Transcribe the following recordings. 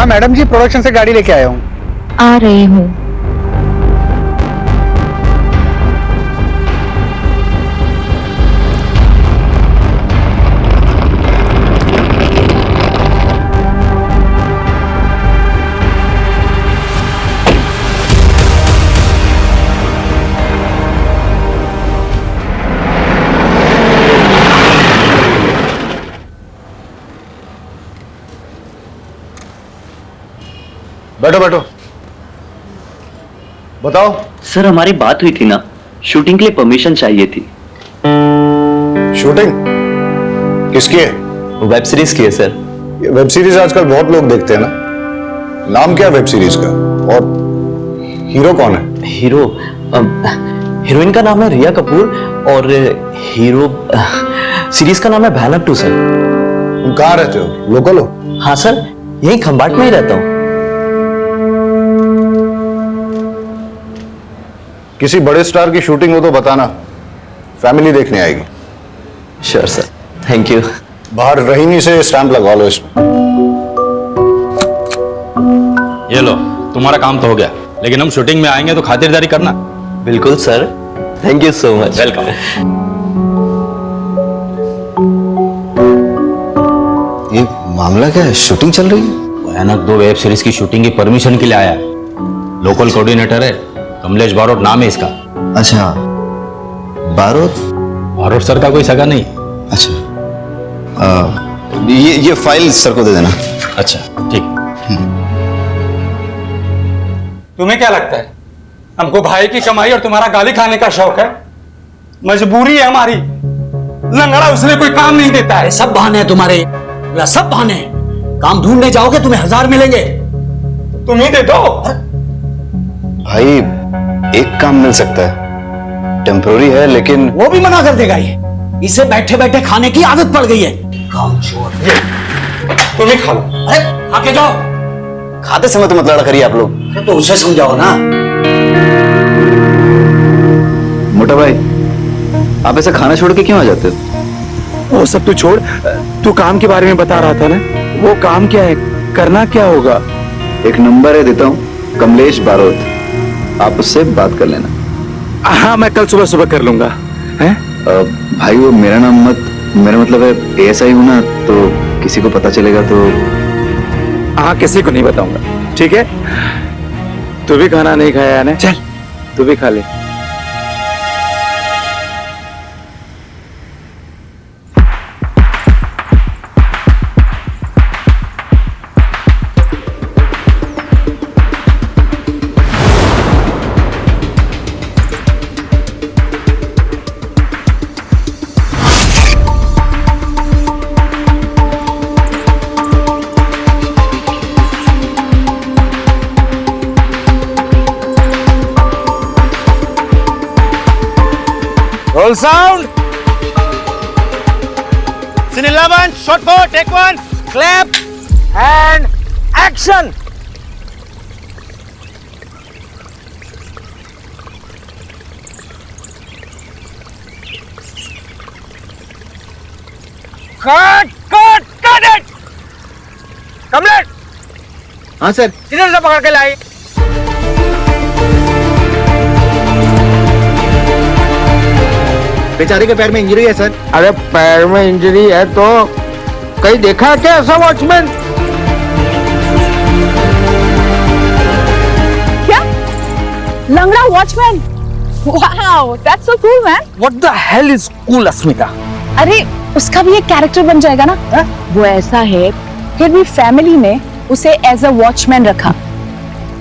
हाँ मैडम जी, प्रोडक्शन से गाड़ी लेके आया हूँ। आ रही हूँ। बैठो बैठो, बताओ। सर हमारी बात हुई थी ना, शूटिंग के लिए परमिशन चाहिए थी। शूटिंग किसकी है? वेब सीरीज की है सर। ये वेब सीरीज आजकल बहुत लोग देखते हैं ना। नाम क्या है वेब सीरीज का, और हीरो कौन है? हीरोइन का नाम है रिया कपूर और हीरो सीरीज का नाम है भयानक 2 सर। तुम कहाँ रहते हो, लोकल हो? हाँ सर, यही खंबाट में ही रहता हूँ। किसी बड़े स्टार की शूटिंग हो तो बताना, फैमिली देखने आएगी। Sure sir, thank you. बाहर रहीमी से स्टैंप लगवा लो इसमें। ये लो, तुम्हारा काम तो हो गया, लेकिन हम शूटिंग में आएंगे तो खातिरदारी करना। बिल्कुल sir, thank you so much. Welcome. ये मामला क्या है, शूटिंग चल रही है? भयानक 2 वेब सीरीज की शूटिंग की परमिशन के लिए आया है। लोकल कोऑर्डिनेटर है, कमलेश बारोट नाम है इसका। अच्छा, बारोट? बारोट सर का कोई सगा नहीं। अच्छा, ये फाइल सर को दे देना। अच्छा ठीक। तुम्हें क्या लगता है हमको भाई की कमाई और तुम्हारा गाली खाने का शौक है? मजबूरी है हमारी। लंगड़ा उसने कोई काम नहीं देता है। सब बहाने हैं तुम्हारे, सब बहाने हैं। काम ढूंढने जाओगे तुम्हें 1000 मिलेंगे। तुम ही दे दो। भाई एक काम मिल सकता है, टेम्पोररी है, लेकिन वो भी मना कर देगा। ये इसे बैठे बैठे खाने की आदत पड़ गई है। काम चोर। तुम ही खा लो। अरे आके जाओ। खाते समय तो मत लड़ा करिए आप लोग। अरे तो उसे समझाओ ना। मोटा भाई, आप ऐसा खाना छोड़ के क्यों आ जाते हो? वो सब तू छोड़, तू काम के बारे में बता रहा था ना। वो काम क्या है, करना क्या होगा? एक नंबर है, देता हूँ, कमलेश बारोट, आप उससे बात कर लेना। हाँ, मैं कल सुबह सुबह कर लूंगा। हैं? भाई वो मेरा नाम मत, मेरा मतलब है ASI हूं ना, तो किसी को पता चलेगा तो। हाँ, किसी को नहीं बताऊंगा, ठीक है? तू भी खाना नहीं खाया है ना? चल तू भी खा ले। Roll sound. Scene 11, shot 4, take 1, clap and action. Cut it. Kamlesh. हाँ सर। किधर से पकड़ के लाई? बेचारे के पैर में इंजरी है सर। अरे पैर में इंजरी है तो कहीं देखा क्या ऐसा वॉचमैन? क्या? लंगड़ा watchman? Wow, that's so cool man. What the hell is cool, अस्मिता? अरे उसका भी एक कैरेक्टर बन जाएगा ना। वो ऐसा है, फिर भी फैमिली ने उसे एज अ वॉचमैन रखा,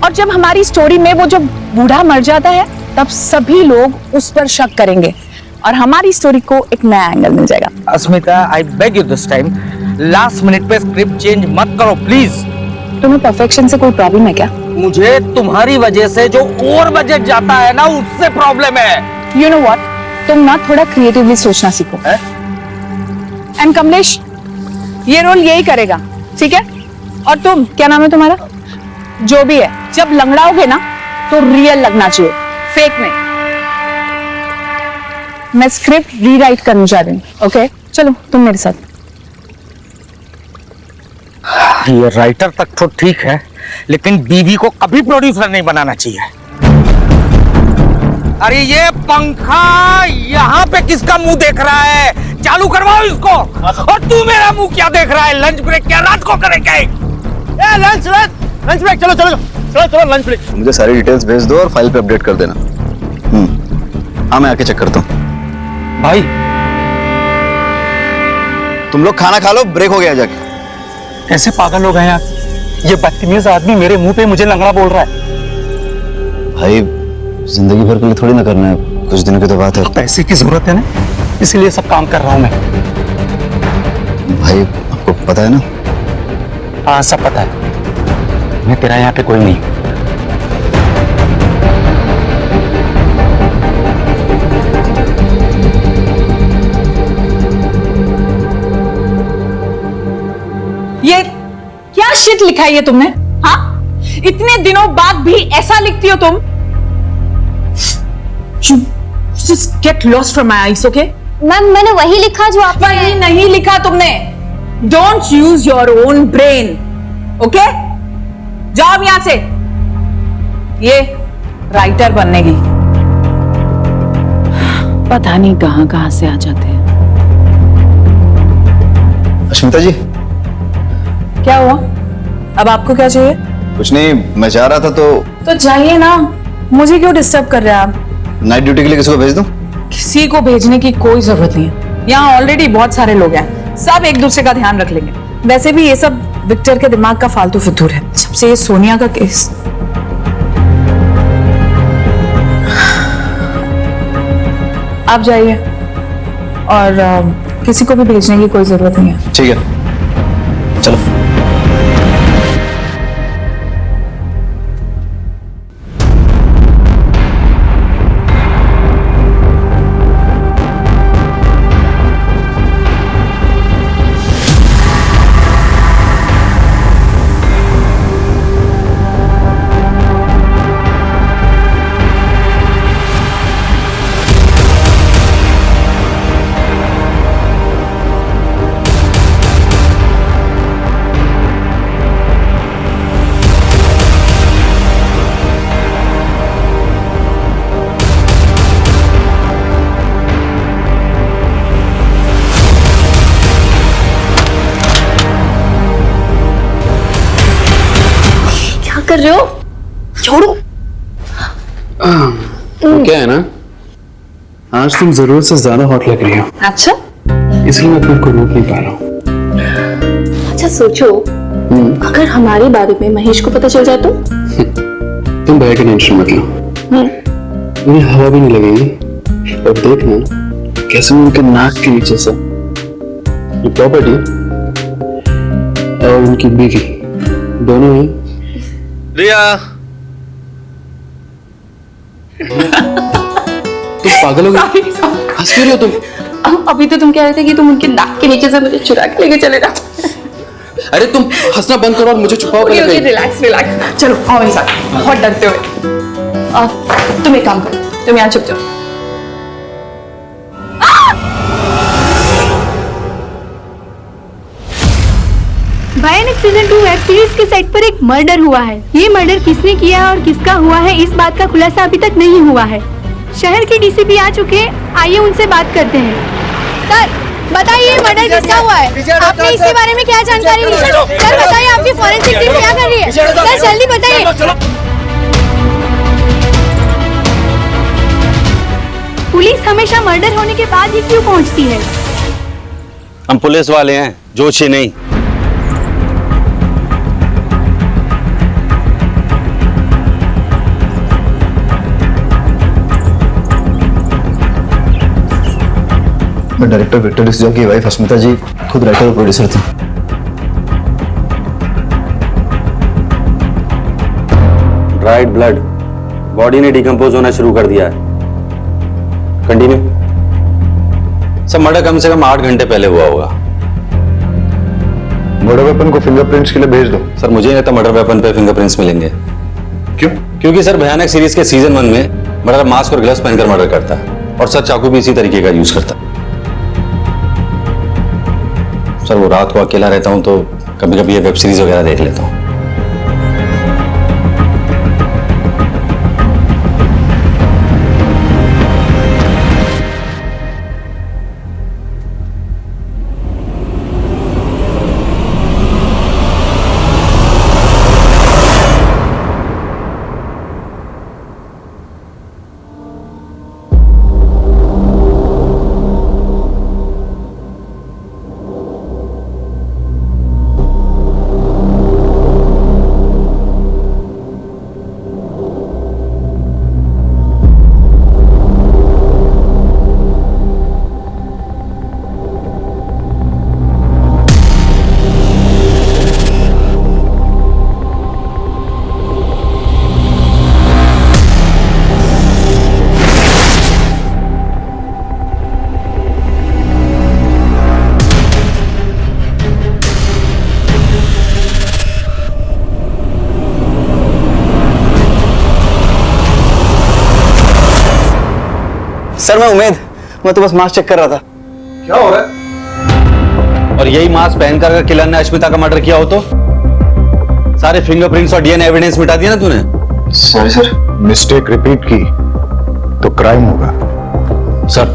और जब हमारी स्टोरी में वो जो बूढ़ा मर जाता है तब सभी लोग उस पर शक करेंगे और हमारी स्टोरी को एक नया एंगल मिल जाएगा। Asmita, I beg you this time, last minute पे स्क्रिप्ट चेंज मत करो प्लीज। तुम्हें परफेक्शन से कोई प्रॉब्लम है क्या? मुझे तुम्हारी वजह से जो ओवर बजट जाता है ना, उससे प्रॉब्लम है। यू नो व्हाट, तुम ना थोड़ा क्रिएटिवली सोचना सीखो। एंड कमलेश ये रोल यही करेगा, ठीक है? और तुम, क्या नाम है तुम्हारा? जो भी है, जब लंगड़ाओगे ना तो रियल लगना चाहिए, फेक नहीं। मैं स्क्रिप्ट रीराइट करने जा रही हूँ, ओके? चलो तुम मेरे साथ। ये राइटर तक तो ठीक है, लेकिन बीवी को कभी प्रोड्यूसर नहीं बनाना चाहिए। अरे ये पंखा यहाँ पे किसका मुंह देख रहा है? चालू करवाओ इसको। और तू मेरा मुंह क्या देख रहा है? लंच ब्रेक क्या रात को करेंगे? लंच ब्रेक, चलो चलो चलो चलो लंच ब्रेक। मुझे सारी डिटेल्स भेज दो और फाइल पे अपडेट कर देना। हाँ, मैं आके चेक करता हूँ। भाई तुम लोग खाना खा लो, ब्रेक हो गया जाके। कैसे पागल लोग हैं यार? ये बदतमीज आदमी मेरे मुंह पे मुझे लंगड़ा बोल रहा है। भाई जिंदगी भर के लिए थोड़ी ना करना है, कुछ दिनों की तो बात है। पैसे की जरूरत है ना, इसीलिए सब काम कर रहा हूं मैं। भाई आपको पता है ना? हाँ सब पता है, मैं तेरा यहाँ पे कोई नहीं। ये क्या शिट लिखा है ये तुमने? हाँ, इतने दिनों बाद भी ऐसा लिखती हो तुम? Just get lost from my eyes, okay? Ma'am मैंने वही लिखा जो आपने। वही नहीं लिखा तुमने। Don't use your own brain, okay? जाओ यहां से। ये राइटर बनने की पता नहीं कहां से आ जाते हैं। अश्मिता जी, क्या हुआ? अब आपको क्या चाहिए? कुछ नहीं, मैं जा रहा था तो जाइए ना, मुझे क्यों डिस्टर्ब कर रहे हैं आप? नाइट ड्यूटी के लिए किसी को भेज दूं? किसी को भेजने की कोई जरूरत नहीं है, यहाँ ऑलरेडी बहुत सारे लोग हैं, सब एक दूसरे का ध्यान रख लेंगे। वैसे भी ये सब विक्टर के दिमाग का फालतू फितूर है, जब से ये सोनिया का केस। आप जाइए और किसी को भी भेजने की कोई जरूरत नहीं है। ठीक है, चलो। कर रहे हो? छोड़ो। क्या है ना, आज तुम जरूरत से ज्यादा हॉट लग रही हो। अच्छा, इसलिए मैं खुद को रोक नहीं पा रहा हूँ। अच्छा सोचो, अगर हमारे बारे में महेश को पता चल जाए तो? तुम भैया की टेंशन मत लो, उन्हें हवा भी नहीं लगेगी। और देखना कैसे मैं उनके नाक के नीचे से ये प्रॉपर्टी और उनकी बीवी दोनों ही। रिया, तुम पागल हो गई? हंस क्यों रही हो तुम? अभी तो तुम कह रहे थे कि तुम उनके नाक के नीचे से मुझे चुरा के लेके चले जाओ। अरे तुम हंसना बंद करो और मुझे छुपाओ पहले। रिलैक्स रिलैक्स, चलो आओ मेरे साथ, बहुत डरते हो। तुम एक काम करो, तुम यहाँ छुप जाओ। भयानक सीजन 2 वेब सीरीज के सेट पर एक मर्डर हुआ है। ये मर्डर किसने किया और किसका हुआ है, इस बात का खुलासा अभी तक नहीं हुआ है। शहर के डीसीपी आ चुके हैं, आइए उनसे बात करते हैं। सर बताइए, मर्डर किसका हुआ है? आपने इसके बारे में क्या जानकारी ली? सर बताइए, आपकी फॉरेंसिक टीम क्या कर रही है? सर जल्दी बताइए। पुलिस हमेशा मर्डर होने के बाद ही क्यों पहुंचती है? हम पुलिस वाले हैं, जोशी नहीं। डायरेक्टर विक्टर डिसूजा की वाइफ अस्मिता जी खुद राइटर और प्रोड्यूसर थी। ड्राइड ब्लड, बॉडी ने डिकम्पोज होना शुरू कर दिया है। कंटिन्यू। सब मर्डर कम से कम 8 घंटे पहले हुआ होगा। मर्डर वेपन को फिंगरप्रिंट्स के लिए भेज दो। सर मुझे नहीं लगता मर्डर वेपन पे फिंगरप्रिंट्स मिलेंगे। क्यों? क्योंकि सर भयानक सीरीज के सीजन 1 में मर्डर मास्क और ग्लव्स पहनकर मर्डर करता है और सर चाकू भी इसी तरीके का यूज करता है। सर वो रात को अकेला रहता हूं तो कभी कभी ये वेब सीरीज वगैरह देख लेता हूँ। सर मैं तो बस मास्क चेक कर रहा था। क्या हो रहा है? और यही मास्क पहनकर अगर किलर ने अश्मिता का मर्डर किया हो तो सारे फिंगरप्रिंट्स और डीएनए एविडेंस मिटा दिया ना तूने। सॉरी सर, मिस्टेक रिपीट की तो क्राइम होगा। सर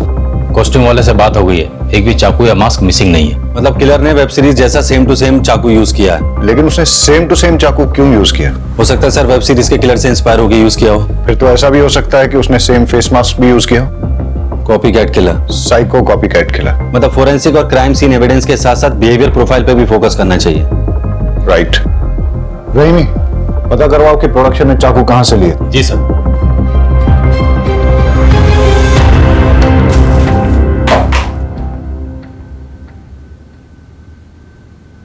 कॉस्ट्यूम वाले से बात हो गई है, एक भी चाकू या मास्क मिसिंग नहीं है। मतलब किलर ने वेब सीरीज जैसा सेम टू सेम चाकू यूज किया है। लेकिन उसने सेम टू सेम चाकू क्यों यूज किया? हो सकता है सर वेब सीरीज के किलर से इंस्पायर होकर यूज किया हो। फिर तो ऐसा भी हो सकता है कि उसने सेम फेस मास्क भी यूज किया हो। Copy cat killer, psycho copy cat killer. मतलब फोरेंसिक और क्राइम सीन एविडेंस के साथ साथ बिहेवियर प्रोफाइल पे भी फोकस करना चाहिए। राइट। रहीमी, पता करवाओ कि प्रोडक्शन ने चाकू कहां से लिए। जी सर।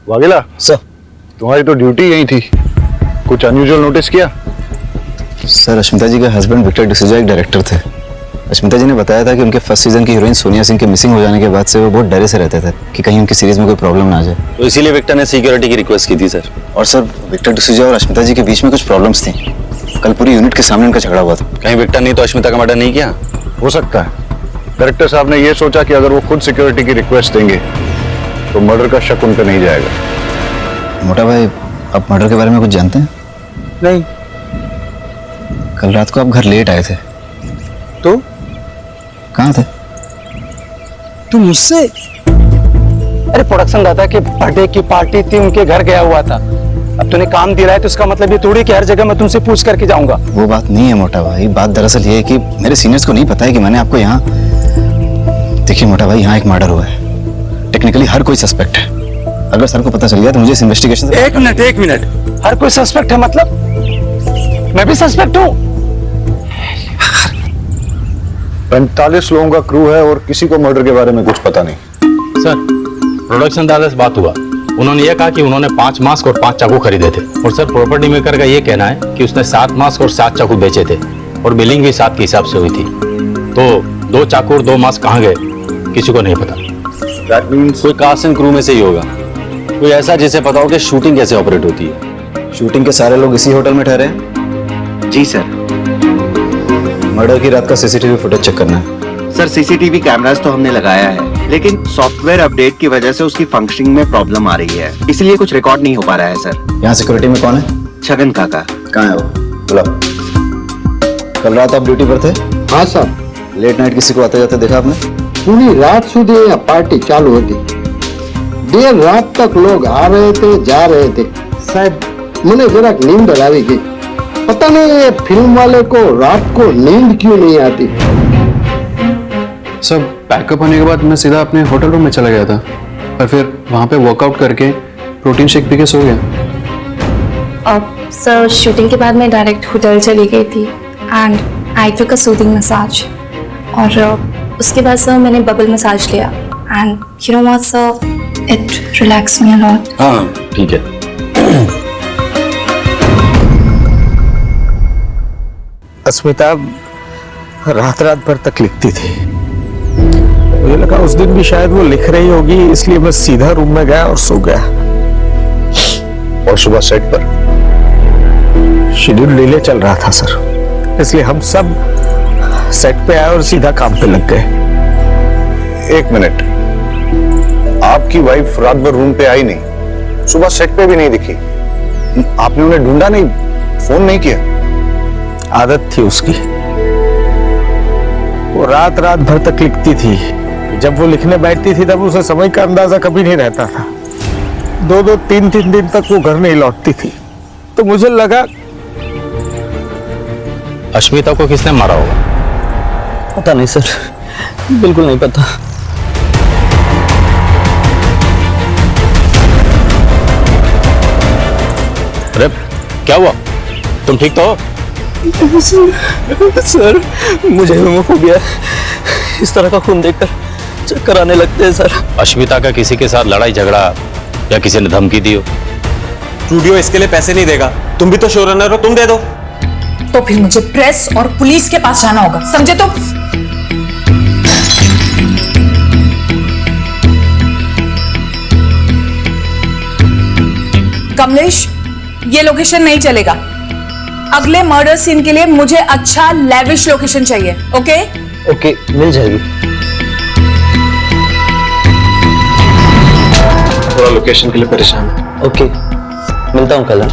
वागेला सर। तुम्हारी तो ड्यूटी यही थी, कुछ अनयूजुअल नोटिस किया? सर अश्मिता जी के हस्बैंड विक्टर डिसूजा एक डायरेक्टर थे। अश्मिता जी ने बताया था कि उनके फर्स्ट सीजन की हीरोइन सोनिया सिंह के मिसिंग हो जाने के बाद से वो बहुत डरे से रहते थे कि कहीं उनकी सीरीज में कोई प्रॉब्लम ना आ जाए। तो इसीलिए विक्टर ने सिक्योरिटी की रिक्वेस्ट की थी सर। और सर विक्टर डिसूजा और अश्मिता जी के बीच में कुछ प्रॉब्लम्स थी। कल पूरी यूनिट के सामने उनका झगड़ा हुआ था। कहीं विक्टर ने तो अश्मिता का मर्डर नहीं किया? हो सकता है डायरेक्टर साहब ने ये सोचा कि अगर वो खुद सिक्योरिटी की रिक्वेस्ट देंगे तो मर्डर का शक उन पर नहीं जाएगा। मोटा भाई, आप मर्डर के बारे में कुछ जानते हैं? नहीं। कल रात को आप घर लेट आए थे तो कहाँ थे? तू मुझसे? अरे प्रोडक्शन दादा के बर्थडे की पार्टी थी, उनके घर गया हुआ था। अब तूने काम दिया है तो इसका मतलब ये थोड़ी कि हर जगह मैं तुमसे पूछ करके जाऊंगा। वो बात नहीं है मोटा भाई, बात दरअसल ये है कि मेरे सीनियर्स को नहीं पता है कि मैंने आपको यहाँ। देखिए मोटा भाई, यहाँ एक मर्डर हुआ है। टेक्निकली हर कोई सस्पेक्ट है। अगर सर को पता चल गया तो मुझे इस इन्वेस्टिगेशन से... एक मिनट, हर कोई सस्पेक्ट है मतलब? मैं भी सस्पेक्ट हूँ? 45 लोगों का क्रू है और किसी को मर्डर के बारे में कुछ पता नहीं। सर प्रोडक्शन दादा से बात हुआ, उन्होंने ये कहा कि उन्होंने 5 मास्क और 5 चाकू खरीदे थे। और सर प्रॉपर्टी मेकर का ये कहना है कि उसने 7 मास्क और 7 चाकू बेचे थे और बिलिंग भी 7 के हिसाब से हुई थी। तो 2 चाकू और 2 मास्क कहाँ गए किसी को नहीं पता। That means कोई कास्ट एंड क्रू में से ही होगा, कोई ऐसा जिसे पता हो कि शूटिंग कैसे ऑपरेट होती है। शूटिंग के सारे लोग इसी होटल में ठहरे हैं? जी सर। मर्डर की रात का सीसीटीवी फुटेज चेक करना है। सर सीसीटीवी कैमरास तो हमने लगाया है, लेकिन सॉफ्टवेयर अपडेट की वजह से उसकी फंक्शनिंग में प्रॉब्लम आ रही है, इसलिए कुछ रिकॉर्ड नहीं हो पा रहा है सर। यहाँ सिक्योरिटी में कौन है? छगन काका। कहाँ है वो? बुलाओ। कल रात आप ड्यूटी पर थे? हाँ सर। लेट नाइट किसी को आते जाते देखा आपने? पूरी रात सुधी यहाँ पार्टी चालू होती, देर रात तक लोग आ रहे थे जा रहे थे। साहब मुझे जरा नींद आ गई, पता नहीं ये फिल्म वाले को रात को नींद क्यों नहीं आती। सब पैकअप होने के बाद मैं सीधा अपने होटल रूम में चला गया था और फिर वहाँ पे वर्कआउट करके प्रोटीन शेक पी के सो गया। अब सर शूटिंग के बाद मैं डायरेक्ट होटल चली गई थी and I took a soothing massage. और उसके बाद सर मैंने बबल मसाज लिया and you know what sir, it relax me a lot. हाँ ठीक है। अस्मिता रात भर तक लिखती थी। मुझे लगा उस दिन भी शायद वो लिख रही होगी, इसलिए मैं सीधा रूम में गया और सो गया। और सुबह सेट पर शेड्यूल डिले चल रहा था सर, इसलिए हम सब सेट पे आए और सीधा काम पे लग गए। 1 मिनट, आपकी वाइफ रात भर रूम पे आई नहीं, सुबह सेट पे भी नहीं दिखी। आपने उन्हें ढूंढा नहीं, फोन नहीं किया? आदत थी उसकी, वो रात रात भर तक लिखती थी। जब वो लिखने बैठती थी तब उसे समय का अंदाजा कभी नहीं रहता था। 2-2, 3-3 दिन तक वो घर नहीं लौटती थी। तो मुझे लगा अश्मिता को किसने मारा होगा? पता नहीं सर, बिल्कुल नहीं पता। अरे क्या हुआ, तुम ठीक तो हो? सर मुझे हेमोफोबिया, इस तरह का खून देखकर चक्कर आने लगते हैं सर। अश्मिता का किसी के साथ लड़ाई झगड़ा या किसी ने धमकी दी हो? स्टूडियो इसके लिए पैसे नहीं देगा, तुम भी तो शो रनर हो, तुम दे दो। तो फिर मुझे प्रेस और पुलिस के पास जाना होगा, समझे? तो कमलेश, ये लोकेशन नहीं चलेगा। अगले मर्डर सीन के लिए मुझे अच्छा लेविश लोकेशन चाहिए। ओके ओके, मिल जाएगी। थोड़ा लोकेशन के लिए परेशान है। ओके, मिलता हूँ कल।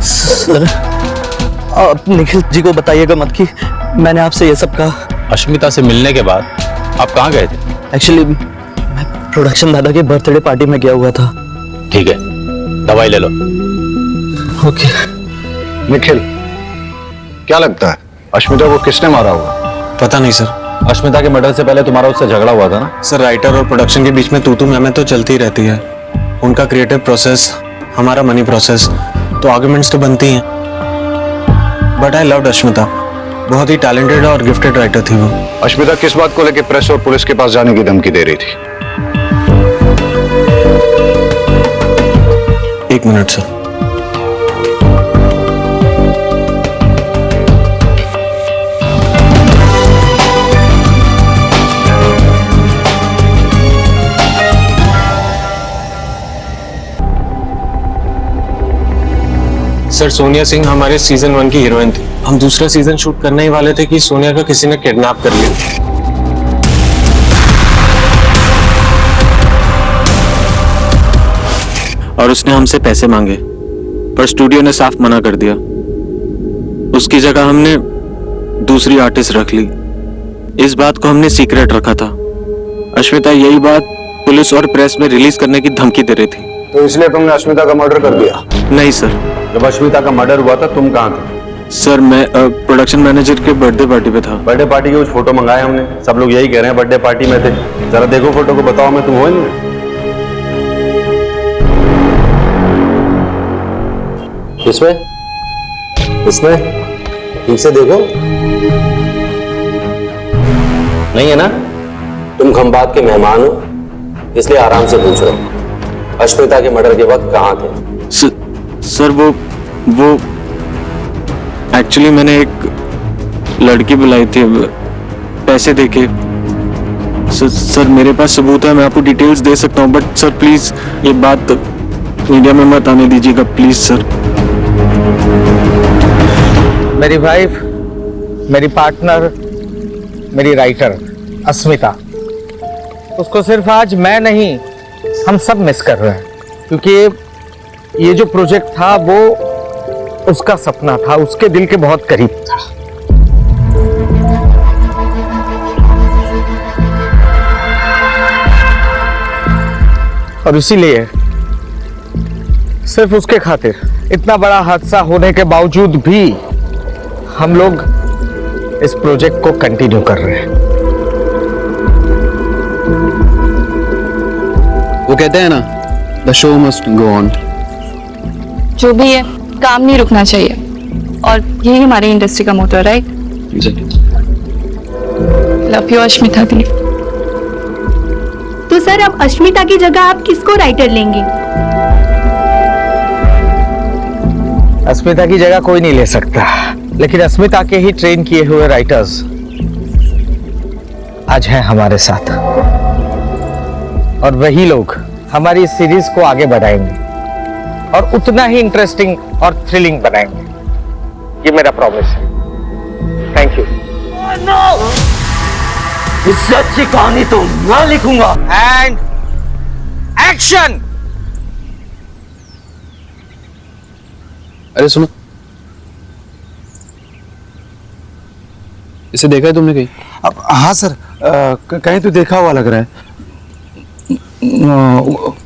सर आप निखिल जी को बताइएगा मत कि मैंने आपसे ये सब कहा। अश्मिता से मिलने के बाद आप कहाँ गए थे? एक्चुअली मैं प्रोडक्शन दादा के बर्थडे पार्टी में गया हुआ था। ठीक है, दवाई ले लो। ओके। निखिल, क्या लगता है अश्मिता को किसने मारा होगा? पता नहीं सर। अश्मिता के मर्डर से पहले तुम्हारा उससे झगड़ा हुआ था ना? सर राइटर और प्रोडक्शन के बीच में तू मैं तो चलती रहती है। उनका क्रिएटिव प्रोसेस, हमारा मनी प्रोसेस, तो आर्गुमेंट्स तो बनती हैं। बट आई लव्ड अश्मिता, बहुत ही टैलेंटेड और गिफ्टेड राइटर थी वो। अश्मिता किस बात को लेकर प्रेस और पुलिस के पास जाने की धमकी दे रही थी? 1 minute sir. Sir Sonia Singh हमारे सीजन 1 की हीरोइन थी। हम दूसरा सीजन शूट करने ही वाले थे कि सोनिया का किसी ने किडनैप कर लिया। और उसने हमसे पैसे मांगे, पर स्टूडियो ने साफ मना कर दिया। उसकी जगह हमने दूसरी आर्टिस्ट रख ली। इस बात को हमने सीक्रेट रखा था। अश्मिता यही बात पुलिस और प्रेस में रिलीज करने की धमकी दे रही थी। तो इसलिए तुमने अश्मिता का मर्डर कर दिया? नहीं सर। जब अश्मिता का मर्डर हुआ था तुम कहाँ थे? सर मैं प्रोडक्शन मैनेजर के बर्थडे पार्टी पे था। बर्थडे पार्टी के कुछ फोटो मंगाए हमने, सब लोग यही कह रहे हैं बर्थडे पार्टी में थे। जरा देखो फोटो को, बताओ मैं, तुम हो इनमें? इसमें ठीक से देखो, नहीं है ना? तुम खंबात के मेहमान हो, इसलिए आराम से पूछ रहे हो। अश्मिता के मर्डर के वक्त कहाँ थे? सर वो एक्चुअली मैंने एक लड़की बुलाई थी पैसे देके। सर मेरे पास सबूत है, मैं आपको डिटेल्स दे सकता हूँ, बट सर प्लीज ये बात मीडिया में मत आने दीजिएगा, प्लीज सर। मेरी वाइफ, मेरी पार्टनर, मेरी राइटर अस्मिता, उसको सिर्फ आज मैं नहीं हम सब मिस कर रहे हैं, क्योंकि ये जो प्रोजेक्ट था वो उसका सपना था, उसके दिल के बहुत करीब था। और इसीलिए सिर्फ उसके खातिर इतना बड़ा हादसा होने के बावजूद भी हम लोग इस प्रोजेक्ट को कंटिन्यू कर रहे हैं। वो कहते हैं ना, the show must go on. जो भी है, काम नहीं रुकना चाहिए, और यही हमारी इंडस्ट्री का मोटो है, राइट? लव यू अश्मिता दी। तो सर अब अश्मिता की जगह आप किसको राइटर लेंगे? अस्मिता की जगह कोई नहीं ले सकता, लेकिन अस्मिता के ही ट्रेन किए हुए राइटर्स आज हैं हमारे साथ, और वही लोग हमारी इस सीरीज को आगे बढ़ाएंगे और उतना ही इंटरेस्टिंग और थ्रिलिंग बनाएंगे। ये मेरा प्रॉमिस है। Thank you. इससे अच्छी कहानी तो मैं लिखूंगा। And action. अरे सुनो, इसे देखा है तुमने कहीं? हाँ सर, कहीं तो देखा हुआ लग रहा है।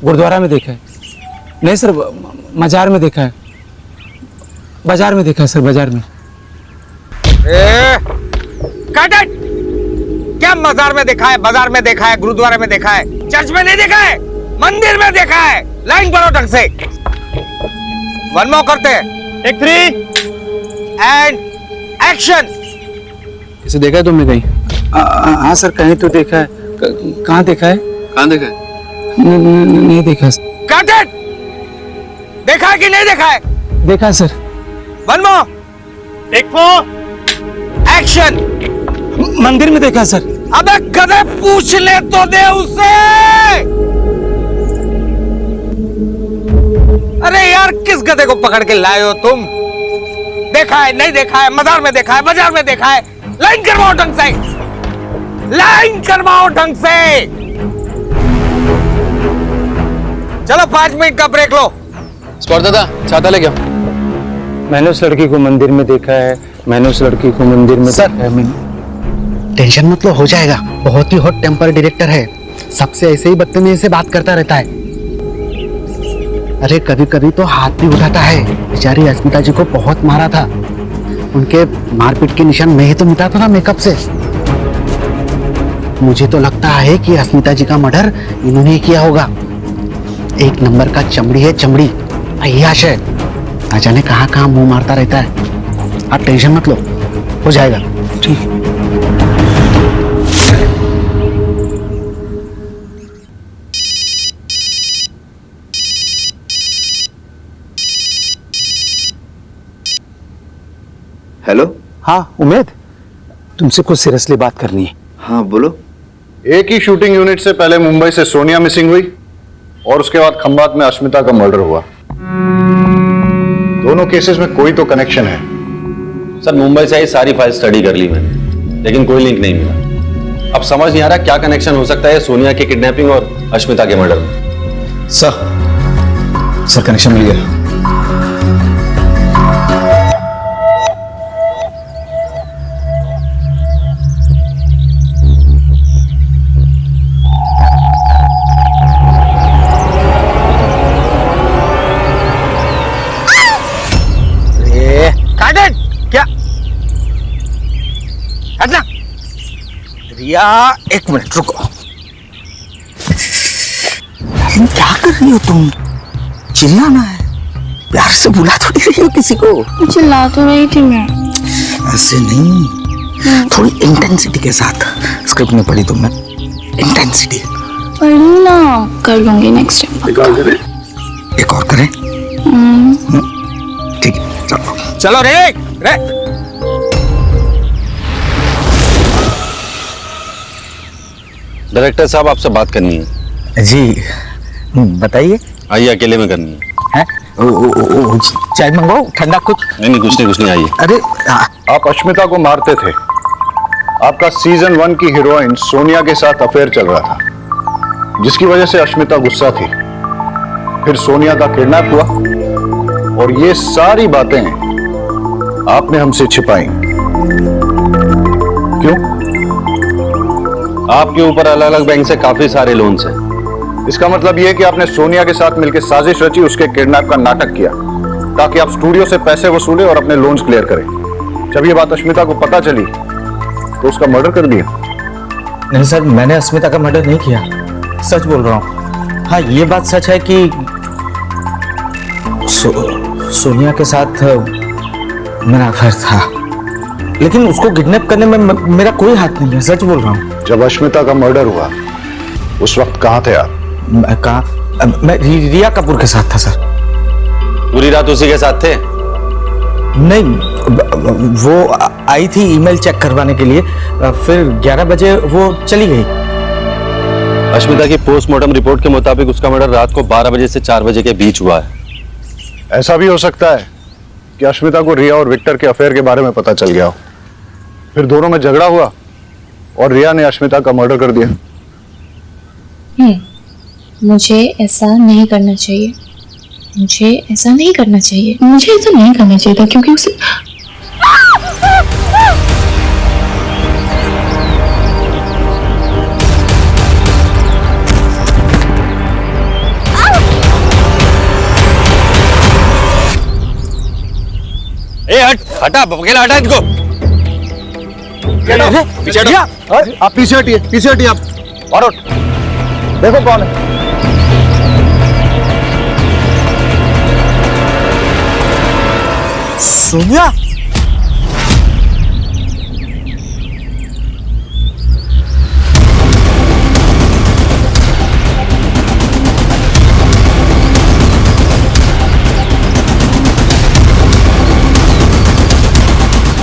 गुरुद्वारा में देखा है। नहीं सर, मजार में देखा है। बाजार में देखा है सर, बाजार में। Cut it! क्या मजार में देखा है, बाजार में देखा है, गुरुद्वारा में देखा है, चर्च में नहीं देखा है, मंदिर में देखा है। लाइन पढ़ो ढंग से। वन मोर करते हैं। एक 3 एंड एक्शन। इसे देखा है तुमने कहीं? हाँ सर, कहीं तो देखा है। कहाँ देखा है? कहाँ देखा है? नहीं देखा सर। Cut it! देखा है कि नहीं देखा है? देखा है सर। One more. एक 4 एक्शन। मंदिर में देखा सर। अबे गधे, पूछ ले तो दे उससे। अरे यार, किस गधे को पकड़ के लाए हो तुम? देखा है, नहीं देखा है, मजार में देखा है, बाजार में देखा है। लाइन करवाओ ढंग से, लाइन करवाओ ढंग से। चलो 5 मिनट का ब्रेक लो। स्पॉट दादा, छाता ले गया। मैंने उस लड़की को मंदिर में देखा है। मैंने उस लड़की को मंदिर में देखा है। टेंशन मत लो, हो जाएगा। बहुत ही हॉट टेम्पर डायरेक्टर है, सबसे ऐसे ही बदतमीजी से बात करता रहता है। अरे कभी कभी तो हाथ भी उठाता है। बेचारी अस्मिता जी को बहुत मारा था, उनके मारपीट के निशान मैं ही तो मिटाता था मेकअप से। मुझे तो लगता है कि अस्मिता जी का मर्डर इन्होंने ही किया होगा। एक नंबर का चमड़ी है, चमड़ी अय्याश है। ना जाने कहाँ कहाँ मुंह मारता रहता है। आप टेंशन मत लो, हो जाएगा। ठीक। हेलो। हाँ उमेद, तुमसे कुछ सीरियसली बात करनी है। हाँ बोलो। एक ही शूटिंग यूनिट से पहले मुंबई से सोनिया मिसिंग हुई और उसके बाद खंबात में अस्मिता का मर्डर हुआ। दोनों केसेस में कोई तो कनेक्शन है। सर मुंबई से आई सारी फाइल स्टडी कर ली मैंने, लेकिन कोई लिंक नहीं मिला। अब समझ नहीं आ रहा क्या कनेक्शन हो सकता है सोनिया की किडनैपिंग और अस्मिता के मर्डर में। सर कनेक्शन मिल गया। क्या हटना। रिया, एक मिनट रुको। क्या कर रही हो तुम? चिल्लाना है, प्यार से बुला थोड़ी रही हो किसी को। चिल्ला तो रही थी मैं। ऐसे नहीं, थोड़ी इंटेंसिटी के साथ। स्क्रिप्ट में पढ़ी तुमने? इंटेंसिटी पढ़ी ना, कर लूंगी नेक्स्ट टाइम। एक और करें? एक और करें? ठीक है, चलो चलो रे रे। डायरेक्टर साहब आपसे बात करनी है। जी बताइए। आइए, अकेले में करनी है। चाय मंगाओ, ठंडा कुछ? नहीं, कुछ नहीं आइए। अरे आप अस्मिता को मारते थे। आपका सीजन 1 की हीरोइन सोनिया के साथ अफेयर चल रहा था, जिसकी वजह से अस्मिता गुस्सा थी। फिर सोनिया का किडनैप हुआ और ये सारी बातें आपने हमसे छिपाई। क्यों? आपके ऊपर अलग अलग बैंक से काफी सारे लोन्स हैं। इसका मतलब यह कि आपने सोनिया के साथ मिलकर साजिश रची, उसके किडनैप का नाटक किया ताकि आप स्टूडियो से पैसे वसूले और अपने लोन्स क्लियर करें। जब ये बात अस्मिता को पता चली तो उसका मर्डर कर दिया। नहीं सर, मैंने अस्मिता का मर्डर नहीं किया, सच बोल रहा हूँ। हाँ ये बात सच है कि सोनिया के साथ मेरा अफेयर था, लेकिन उसको किडनैप करने में मेरा कोई हाथ नहीं है, सच बोल रहा हूँ। जब अस्मिता का मर्डर हुआ उस वक्त कहाँ थे आप? मैं रिया कपूर के साथ था सर। पूरी रात उसी के साथ थे? नहीं, वो आई थी ईमेल चेक करवाने के लिए, फिर 11 बजे वो चली गई। अस्मिता की पोस्टमार्टम रिपोर्ट के मुताबिक उसका मर्डर रात को 12 बजे से 4 बजे के बीच हुआ है। ऐसा भी हो सकता है कि अस्मिता को रिया और विक्टर के अफेयर के बारे में पता चल गया हो, फिर दोनों में झगड़ा हुआ और रिया ने अस्मिता का मर्डर कर दिया। मुझे ऐसा नहीं करना चाहिए। मुझे ऐसा नहीं करना चाहिए। मुझे ऐसा नहीं करना चाहिए था क्योंकि उसे हटा अकेला हटा इनको। पीछे हटो। आप पीछे हटिए आप। और देखो कौन है। सोनिया,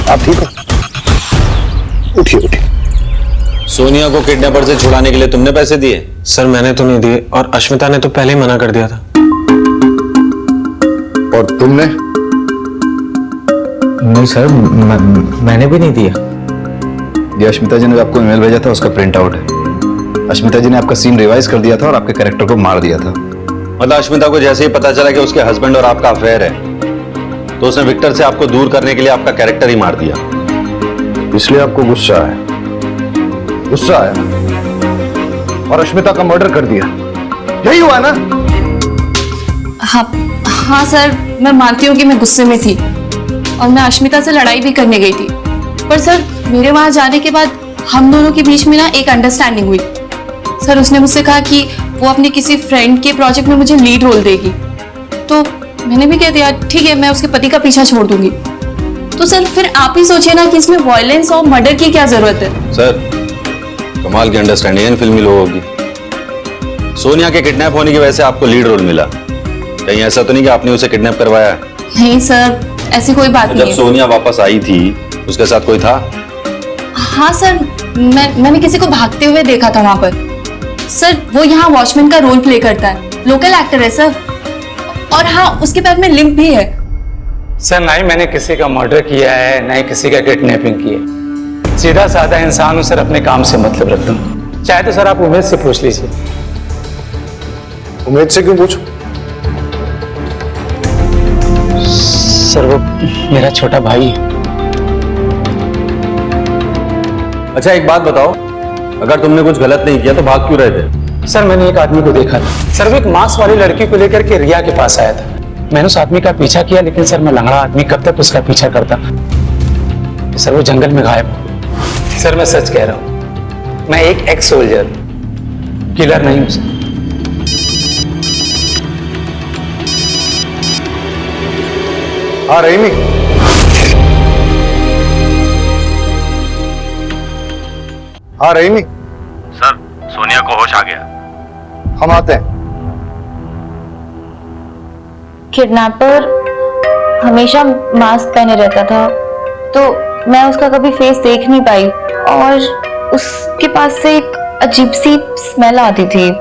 आप ठीक हो? उठिए। सोनिया को किडनैपर से छुड़ाने के लिए तुमने पैसे दिए? सर मैंने तो नहीं दिए, और अश्मिता ने तो पहले ही मना कर दिया था। और तुमने? नहीं सर, मैंने भी नहीं दिया। ये अश्मिता जी ने आपको ईमेल भेजा था, उसका प्रिंट आउट है। अश्मिता जी ने आपका सीन रिवाइज कर दिया था और आपके कैरेक्टर को मार दिया था। मतलब अश्मिता को जैसे ही पता चला कि उसके हस्बैंड और आपका अफेयर है, तो उसने विक्टर से आपको दूर करने के लिए आपका कैरेक्टर ही मार दिया। इसलिए आपको गुस्सा आया और अश्मिता का मर्डर कर दिया, यही हुआ ना? हाँ सर, मैं मानती हूँ कि मैं गुस्से में थी और मैं अश्मिता से लड़ाई भी करने गई थी, पर सर मेरे वहां जाने के बाद हम दोनों के बीच में ना एक अंडरस्टैंडिंग हुई। सर उसने मुझसे कहा कि वो अपने किसी फ्रेंड के प्रोजेक्ट में मुझे लीड रोल देगी, तो मैंने भी कह दिया ठीक है, मैं उसके पति का पीछा छोड़ दूंगी। तो सर फिर आप ही सोचिए ना कि इसमें वायलेंस और मर्डर की क्या जरूरत है। सर कमाल की अंडरस्टैंडिंग है इन फिल्मी लोगों की। सोनिया के किडनैप होने की वजह से आपको लीड रोल मिला, कहीं ऐसा तो नहीं कि आपने उसे किडनैप करवाया? नहीं सर, ऐसी कोई बात नहीं जब है। सोनिया वापस आई थी उसके साथ कोई था? हाँ सर, मैंने किसी को भागते हुए देखा था वहां पर। सर वो यहाँ वॉचमैन का रोल प्ले करता है, लोकल एक्टर है सर, और हाँ उसके पैर में लिम्प भी है। सर ना ही मैंने किसी का मर्डर किया है, ना ही किसी का किडनैपिंग किया है। सीधा साधा इंसान हूं सर, अपने काम से मतलब रखता हूँ। चाहे तो सर आप उमेद से पूछ लीजिए। उमेद से क्यों पूछो? सर वो मेरा छोटा भाई है। अच्छा एक बात बताओ, अगर तुमने कुछ गलत नहीं किया तो भाग क्यों रहे थे? सर मैंने एक आदमी को देखा था सर, वो एक मांस वाली लड़की को लेकर के रिया के पास आया था। मैंने उस आदमी का पीछा किया, लेकिन सर मैं लंगड़ा आदमी कब तक उसका पीछा करता। सर वो जंगल में गायब हो। सर मैं सच कह रहा हूं, मैं एक एक्स सोल्जर, किलर नहीं हूं सर। हाँ रहीमी, हाँ रहीमी। सर सोनिया को होश आ गया। हम आते हैं। किडनैपर हमेशा मास्क पहने रहता था, तो मैं उसका कभी फेस देख नहीं पाई, और उसके पास से एक अजीब सी स्मेल आती थी,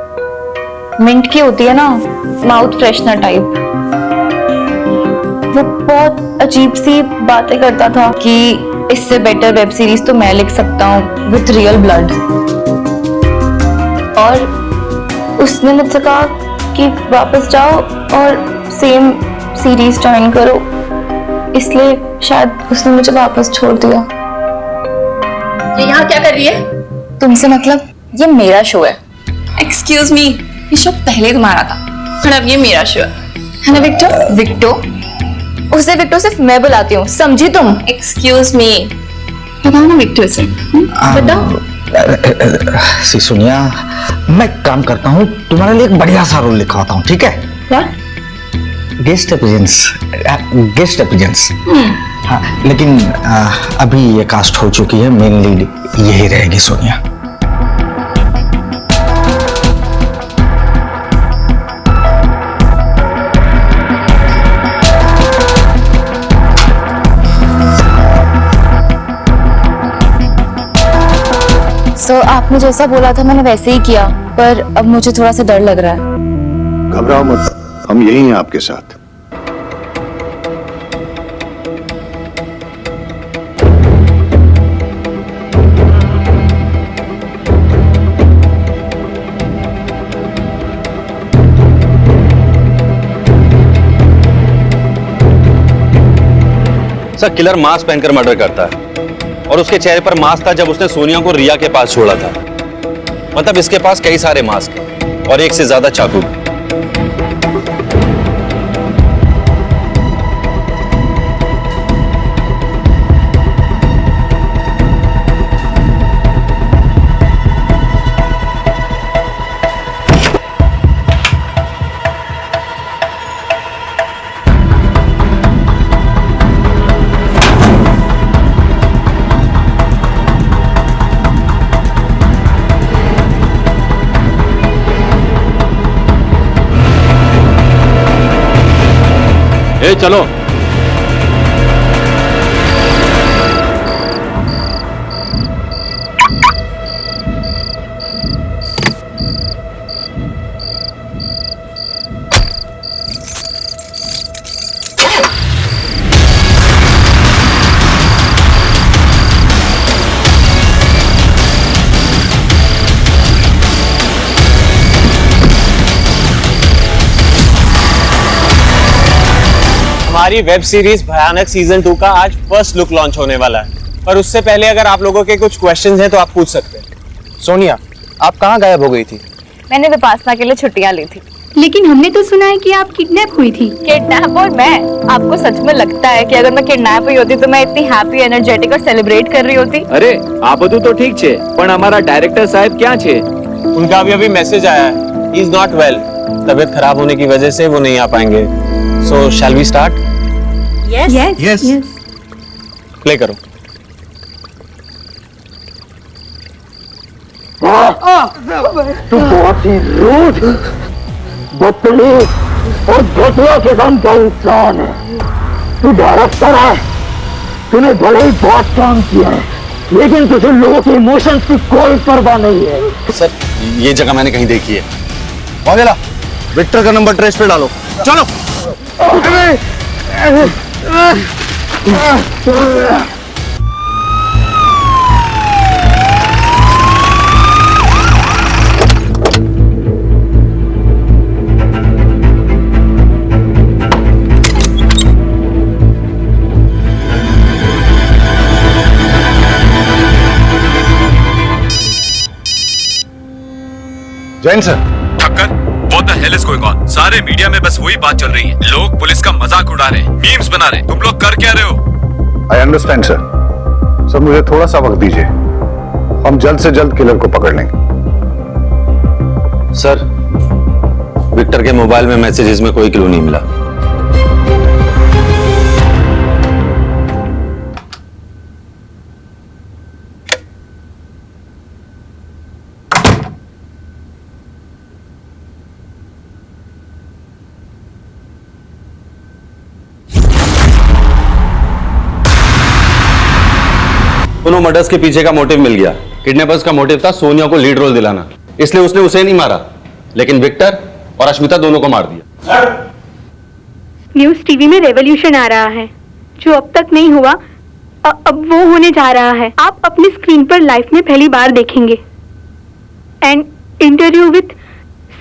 मिंट की होती है ना, माउथ फ्रेशनर टाइप। वो बहुत अजीब सी बातें करता था कि इससे बेटर वेब सीरीज तो मैं लिख सकता हूँ विथ रियल ब्लड, और उसने मुझसे कहा कि वापस जाओ और सेम सीरीज ज्वाइन करो, इसलिए शायद उसने मुझे वापस छोड़ दिया। ये यहाँ क्या कर रही है? तुमसे मतलब? ये मेरा शो है। एक्सक्यूज मी, ये शो पहले तुम्हारा था और अब ये मेरा शो है ना विक्टर? विक्टो? उसे विक्टो सिर्फ मैं बुलाती हूँ, समझी तुम? एक्सक्यूज मी, बताओ ना विक्टर से, बताओ। सोनिया, मैं काम करता हूँ, तुम्हारे लिए एक बढ़िया सा रोल लिखवाता हूँ, ठीक है? क्या? Guest appearance. हाँ, लेकिन अभी ये कास्ट हो चुकी है, मेन लीड यही रहेगी सोनिया। आपने जैसा बोला था मैंने वैसे ही किया, पर अब मुझे थोड़ा सा डर लग रहा है। घबराओ मत, हम यही हैं आपके साथ। सर किलर मास्क पहनकर मर्डर करता है और उसके चेहरे पर मास्क था जब उसने सोनिया को रिया के पास छोड़ा था। मतलब इसके पास कई सारे मास्क हैं और एक से ज्यादा चाकू। ए चलो। हमारी वेब सीरीज भयानक सीजन 2 का आज फर्स्ट लुक लॉन्च होने वाला है, पर उससे पहले अगर आप लोगों के कुछ क्वेश्चंस हैं तो आप पूछ सकते हैं। सोनिया, आप कहाँ गायब हो गई थी? मैंने विपासना के लिए छुट्टियां ली थी। लेकिन हमने तो सुना है कि आप किडनैप हुई थी। किडनैप? और मैं? आपको सच में लगता है कि अगर मैं किडनैप हुई होती तो मैं इतनी हैप्पी, एनर्जेटिक और सेलिब्रेट कर रही होती? अरे आप બધું तो ठीक छे, पण हमारा डायरेक्टर साहब क्या छे? उनका अभी मैसेज आया है, ही इज नॉट वेल। तबीयत खराब होने की वजह से वो नहीं आ पाएंगे। So shall we start? Yes yes yes. Play करो। तू बहुत ही रूड, बदतमीज और घटिया किस्म का इंसान है। तू डायरेक्टर है, तूने भले ही बहुत काम किया है, लेकिन तुझे लोगों के इमोशंस की कोई परवाह नहीं है। सर ये जगह मैंने कहीं देखी है। वागेला, विक्टर का नंबर ट्रेस पे डालो। चलो। Jain sir. Thakkar, what the hell is going on? सारे मीडिया में बस वही बात चल रही है। लोग पुलिस का मजाक उड़ा रहे हैं, मीम्स बना रहे हैं। तुम लोग कर क्या रहे हो? I understand sir. सर मुझे थोड़ा सा वक्त दीजिए, हम जल्द से जल्द किलर को पकड़ लेंगे। सर विक्टर के मोबाइल में मैसेजेस में कोई क्लू नहीं मिला। दोनों मर्डर्स के पीछे का मोटिव मिल गया। किडनैपर्स का मोटिव था सोनिया को लीड रोल दिलाना, इसलिए उसने उसे नहीं मारा, लेकिन विक्टर और अश्मिता दोनों को मार दिया। न्यूज़ टीवी में रेवोल्यूशन आ रहा है, जो अब तक नहीं हुआ अब वो होने जा रहा है। आप अपनी स्क्रीन पर लाइफ में पहली बार देखेंगे an interview with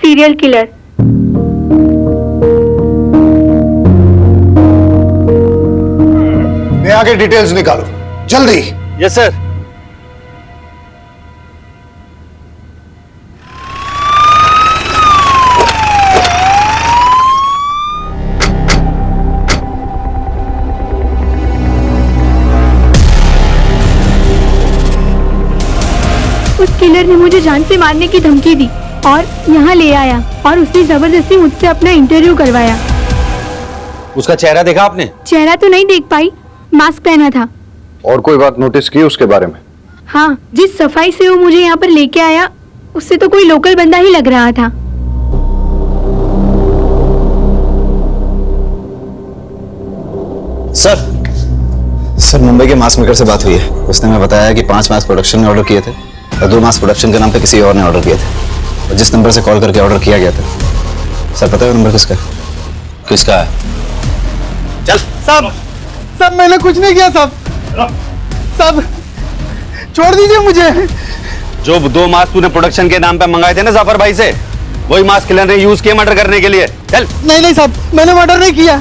serial killer. मैं आगे डिटेल्स निकालो जल्दी। Yes sir. उस किलर ने मुझे जान से मारने की धमकी दी और यहाँ ले आया और उसने जबरदस्ती मुझसे अपना इंटरव्यू करवाया। उसका चेहरा देखा आपने? चेहरा तो नहीं देख पाई, मास्क पहना था। और कोई बात नोटिस की उसके बारे में? हाँ, जिस सफाई से वो मुझे यहाँ पर लेके आया उससे तो कोई लोकल बंदा ही लग रहा था। सर मुंबई के मास्क मेकर से बात हुई है। उसने हमें बताया कि 5 मास्क प्रोडक्शन ने ऑर्डर किए थे और 2 मास्क प्रोडक्शन के नाम पे किसी और ने ऑर्डर किए थे। और जिस नंबर से कॉल करके ऑर्डर किया गया था, सर पता है वो नंबर किसका है? किसका है? चल। सब मैंने कुछ नहीं किया सब छोड़ दीजिए मुझे। जो 2 मास्क तूने प्रोडक्शन के नाम पे मंगाए थे ना जाफर भाई से, वही मास्क किलर ने यूज किए मर्डर करने के लिए। चल। नहीं साहब, मैंने मर्डर नहीं किया,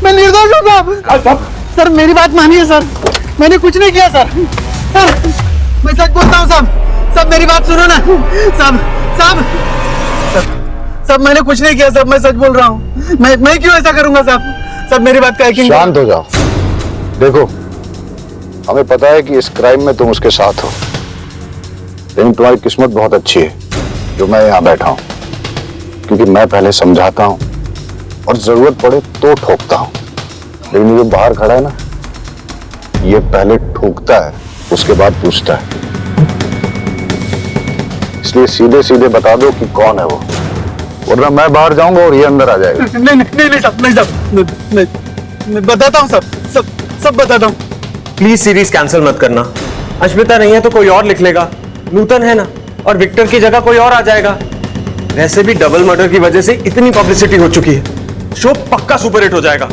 मैं निर्दोष हूँ साहब। सर मेरी बात मानिए सर, मैंने कुछ नहीं किया सर। मैं सच बोलता हूँ साहब, सब मेरी बात सुनो ना साहब। सब मैंने कुछ नहीं किया साहब, मैं सच बोल रहा हूँ। मैं क्यों ऐसा करूंगा साहब? सब मेरी बात का यकीन। शांत हो जाओ। देखो, हमें पता है कि इस क्राइम में तुम उसके साथ हो, लेकिन तुम्हारी किस्मत बहुत अच्छी है जो मैं यहाँ बैठा हूँ, क्योंकि मैं पहले समझाता हूँ और जरूरत पड़े तो ठोकता हूँ, लेकिन ये जो बाहर खड़ा है ना, ये पहले ठोकता है उसके बाद पूछता है। इसलिए सीधे सीधे बता दो कि कौन है वो, वरना मैं बाहर जाऊंगा और ये अंदर आ जाएगा। नहीं साहब, मैं बताता हूँ सब बताता हूँ। प्लीज सीरीज कैंसिल मत करना। अश्मिता नहीं है तो कोई और लिख लेगा, नूतन है ना, और विक्टर की जगह कोई और आ जाएगा। वैसे भी डबल मर्डर की वजह से इतनी पब्लिसिटी हो चुकी है, शो पक्का सुपरहिट हो जाएगा।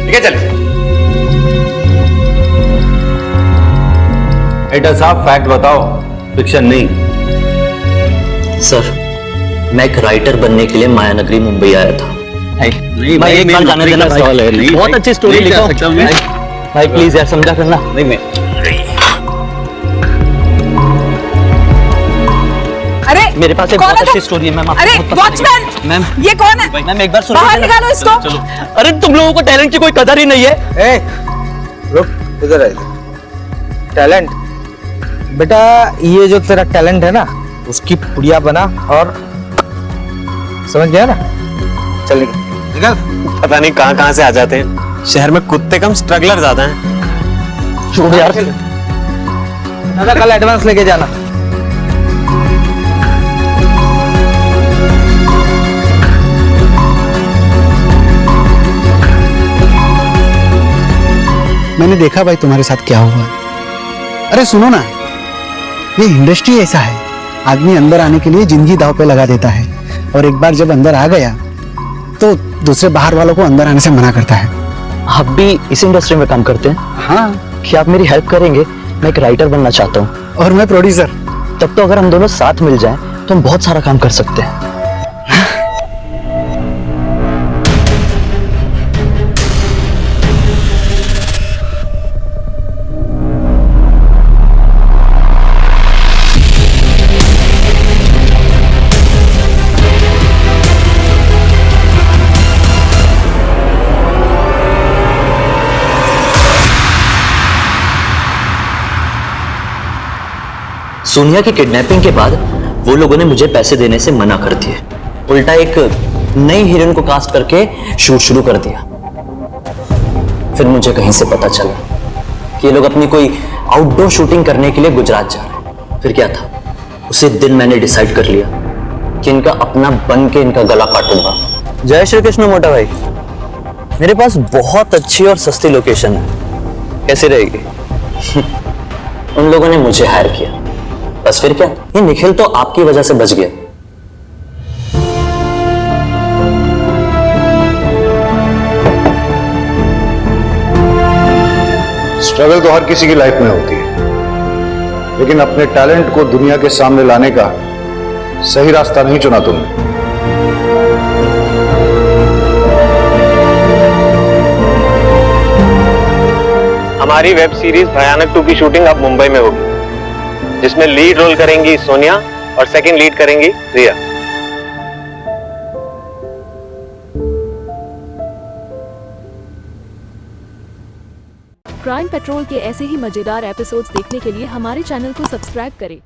ठीक है, चल। एडिटर साहब, फैक्ट बताओ, फिक्शन नहीं। सर, मैं एक राइटर बनने के लिए मायानगरी मुंबई आया था। मैं एक बार जाने देना सवाल है। बहुत अच्छी स्टोरी लिखा हूं भाई, प्लीज यार समझा करना। नहीं मैं अरे मेरे पास एक बहुत अच्छी स्टोरी है मैम। अरे वॉचमैन, मैम ये कौन है? मैम एक बार सुनो, बाहर निकालो इसको। चलो। अरे तुम लोगों को टैलेंट की कोई कदर ही नहीं है। रुक, इधर आ। टैलेंट बेटा, ये जो तेरा टैलेंट है ना, उसकी पुड़िया बना और समझ गया ना? चल निकल। पता नहीं कहां से आ जाते हैं। शहर में कुत्ते कम, स्ट्रगलर ज्यादा हैं। छोड़ यार, दादा कल एडवांस लेके जाना। मैंने देखा भाई तुम्हारे साथ क्या हुआ। अरे सुनो ना, ये इंडस्ट्री ऐसा है, आदमी अंदर आने के लिए जिंदगी दांव पे लगा देता है, और एक बार जब अंदर आ गया तो दूसरे बाहर वालों को अंदर आने से मना करता है। आप भी इस इंडस्ट्री में काम करते हैं? हाँ। क्या आप मेरी हेल्प करेंगे? मैं एक राइटर बनना चाहता हूँ। और मैं प्रोड्यूसर। तब तो अगर हम दोनों साथ मिल जाएं तो हम बहुत सारा काम कर सकते हैं। सोनिया की किडनैपिंग के बाद वो लोगों ने मुझे पैसे देने से मना कर दिए, उल्टा एक नई हीरोइन को कास्ट करके शूट शुरू कर दिया। फिर मुझे कहीं से पता चला कि ये लोग अपनी कोई आउटडोर शूटिंग करने के लिए गुजरात जा रहे हैं। फिर क्या था, उसी दिन मैंने डिसाइड कर लिया कि इनका अपना बन के इनका गला काटूंगा। जय श्री कृष्ण मोटा भाई, मेरे पास बहुत अच्छी और सस्ती लोकेशन है, कैसी रहेगी? उन लोगों ने मुझे हायर किया, बस फिर क्या, ये निखिल तो आपकी वजह से बच गया। स्ट्रगल तो हर किसी की लाइफ में होती है, लेकिन अपने टैलेंट को दुनिया के सामने लाने का सही रास्ता नहीं चुना तुमने। हमारी वेब सीरीज भयानक 2 की शूटिंग अब मुंबई में होगी, जिसमें लीड रोल करेंगी सोनिया और सेकंड लीड करेंगी रिया। क्राइम पेट्रोल के ऐसे ही मजेदार एपिसोड्स देखने के लिए हमारे चैनल को सब्सक्राइब करें